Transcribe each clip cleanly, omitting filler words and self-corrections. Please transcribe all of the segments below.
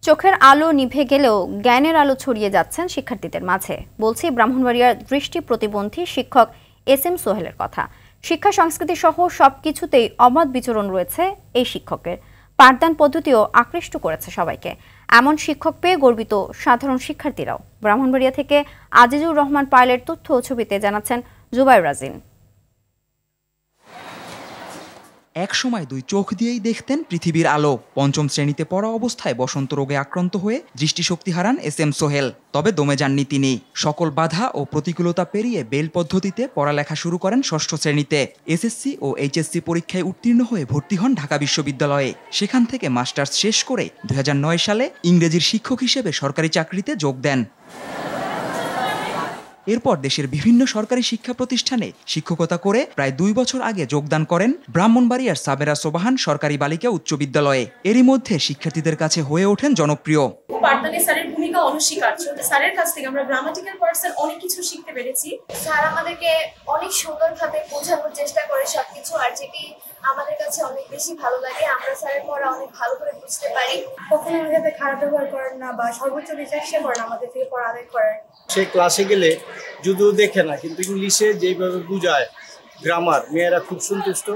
চোখের আলো নিভে গেলেও জ্ঞানের আলো ছড়িয়ে যাচ্ছেন শিক্ষার্থীদের মাঝে, বলছি ব্রাহ্মণবাড়িয়ার দৃষ্টি প্রতিবন্ধী শিক্ষক SM সোহেলের কথা। শিক্ষা সংস্কৃতি সহ সবকিছুতেই অবাধ বিচরণ রয়েছে এই শিক্ষকের। পাঠদান পদ্ধতিও আকৃষ্ট করেছে সবাইকে। এমন শিক্ষক পেয়ে গর্বিত সাধারণ শিক্ষার্থীরাও। ব্রাহ্মণবাড়িয়া থেকে আজিজুর রহমান পায়েলের তথ্য ও ছবিতে জানাচ্ছেন জুবাইর রাজিন। এক সময় দুই চোখ দিয়েই দেখতেন পৃথিবীর আলো। পঞ্চম শ্রেণীতে পড়া অবস্থায় বসন্ত রোগে আক্রান্ত হয়ে দৃষ্টিশক্তি হারান SM সোহেল। তবে দমে যাননি তিনি। সকল বাধা ও প্রতিকূলতা পেরিয়ে বেল পদ্ধতিতে পড়ালেখা শুরু করেন ষষ্ঠ শ্রেণীতে। SSC ও HSC পরীক্ষায় উত্তীর্ণ হয়ে ভর্তি হন ঢাকা বিশ্ববিদ্যালয়ে। সেখান থেকে মাস্টার্স শেষ করে 2009 সালে ইংরেজির শিক্ষক হিসেবে সরকারি চাকরিতে যোগ দেন। এরপর দেশের বিভিন্ন সরকারি শিক্ষা প্রতিষ্ঠানে শিক্ষকতা করে প্রায় 2 বছর আগে যোগদান করেন ব্রাহ্মণবাড়িয়ার সাবেরা সোবাহান সরকারি বালিকা উচ্চ বিদ্যালয়ে। এরই মধ্যে শিক্ষার্থীদের কাছে হয়ে ওঠেন জনপ্রিয়। পাঠদানে স্যারের ভূমিকা অনস্বীকার্য। স্যারের কাছ থেকে আমরা গ্রামাটিক্যাল পার্সন অনেক কিছু শিখতে পেরেছি। স্যার আমাদেরকে অনেক সুন্দরভাবে বোঝানোর চেষ্টা করে সবকিছু, আর যেটি আমাদের কাছে অনেক বেশি ভালো লাগে। আমরা স্যারের পড়া অনেক ভালো করে বুঝতে পারি। কখনো আমাদের সাথে খারাপ ব্যবহার করেন না বা সর্বোচ্চ চেষ্টা করেন আমাদের থেকে পড়া আদায় করার। সে ক্লাসে গেলে যদিও দেখে না, কিন্তু ইংলিশে যেভাবে বুঝায় গ্রামার, মেয়েরা খুব সন্তুষ্ট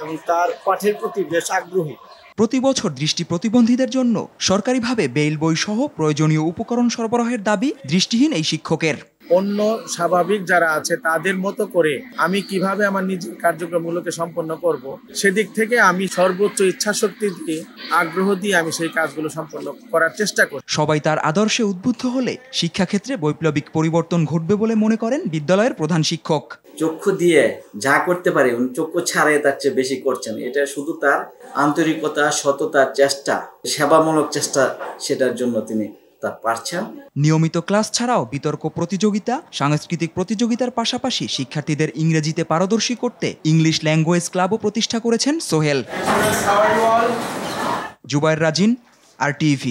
এবং তার পাঠের প্রতি বেশ আগ্রহী। প্রতি বছর দৃষ্টি প্রতিবন্ধীদের জন্য সরকারিভাবে বেইল বই সহ প্রয়োজনীয় উপকরণ সরবরাহের দাবি দৃষ্টিহীন এই শিক্ষকের। অন্য স্বাভাবিক যারা আছে তাদের মতো করে আমি কিভাবে আমার নিজের কার্যক্রমগুলোকে সম্পন্ন করব, সেদিক থেকে আমি সর্বোচ্চ ইচ্ছাশক্তি দিয়ে আগ্রহ দিয়ে আমি সেই কাজগুলো সম্পন্ন করার চেষ্টা করি। সবাই তার আদর্শে উদ্বুদ্ধ হলে শিক্ষাক্ষেত্রে বৈপ্লবিক পরিবর্তন ঘটবে বলে মনে করেন বিদ্যালয়ের প্রধান শিক্ষক। চক্ষু দিয়ে যা করতে পারে উনি চক্ষু ছাড়াই তার চেয়ে বেশি করছেন। এটা শুধু তার আন্তরিকতা, সততার চেষ্টা, সেবামূলক চেষ্টা, সেটার জন্য তিনি তা পারছেন। নিয়মিত ক্লাস ছাড়াও বিতর্ক প্রতিযোগিতা, সাংস্কৃতিক প্রতিযোগিতার পাশাপাশি শিক্ষার্থীদের ইংরেজিতে পারদর্শী করতে ইংলিশ ল্যাঙ্গুয়েজ ক্লাবও প্রতিষ্ঠা করেছেন সোহেল। জুবাইর রাজিন, RTV।